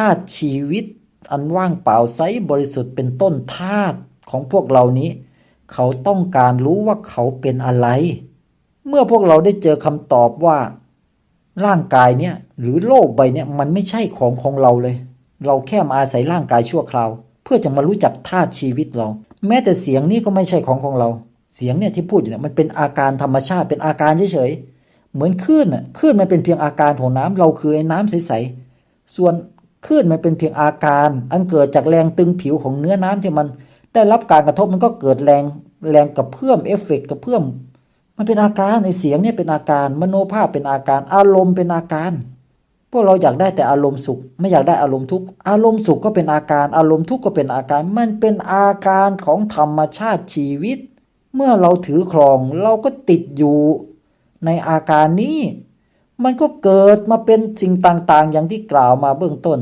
าตุชีวิตอันว่างเปล่าไร้บริสุทธิ์เป็นต้นธาตุของพวกเรานี้เขาต้องการรู้ว่าเขาเป็นอะไรเมื่อพวกเราได้เจอคำตอบว่าร่างกายเนี่ยหรือโลกใบเนี่ยมันไม่ใช่ของเราเลยเราแค่มาอาศัยร่างกายชั่วคราวเพื่อจะมารู้จักธาตุชีวิตเราแม้แต่เสียงนี่ก็ไม่ใช่ของเราเสียงเนี่ยที่พูดอยู่เนี่ยมันเป็นอาการธรรมชาติเป็นอาการเฉยๆเหมือนคลื่นน่ะคลื่นมันเป็นเพียงอาการของน้ำเราคือไอ้น้ำใสๆส่วนคลื่นมันเป็นเพียงอาการอันเกิดจากแรงตึงผิวของเนื้อน้ำที่มันได้รับการกระทบมันก็เกิดแรงกระเพื่อมเอฟเฟกต์กระเพื่อมมันเป็นอาการไอ้เสียงเนี่ยเป็นอาการมโนภาพเป็นอาการอารมณ์เป็นอาการพวกเราอยากได้แต่อารมณ์สุขไม่อยากได้อารมณ์ทุกข์อารมณ์สุขก็เป็นอาการอารมณ์ทุกข์ก็เป็นอาการมันเป็นอาการของธรรมชาติชีวิตเมื่อเราถือครองเราก็ติดอยู่ในอาการนี้มันก็เกิดมาเป็นสิ่งต่างๆอย่างที่กล่าวมาเบื้องต้น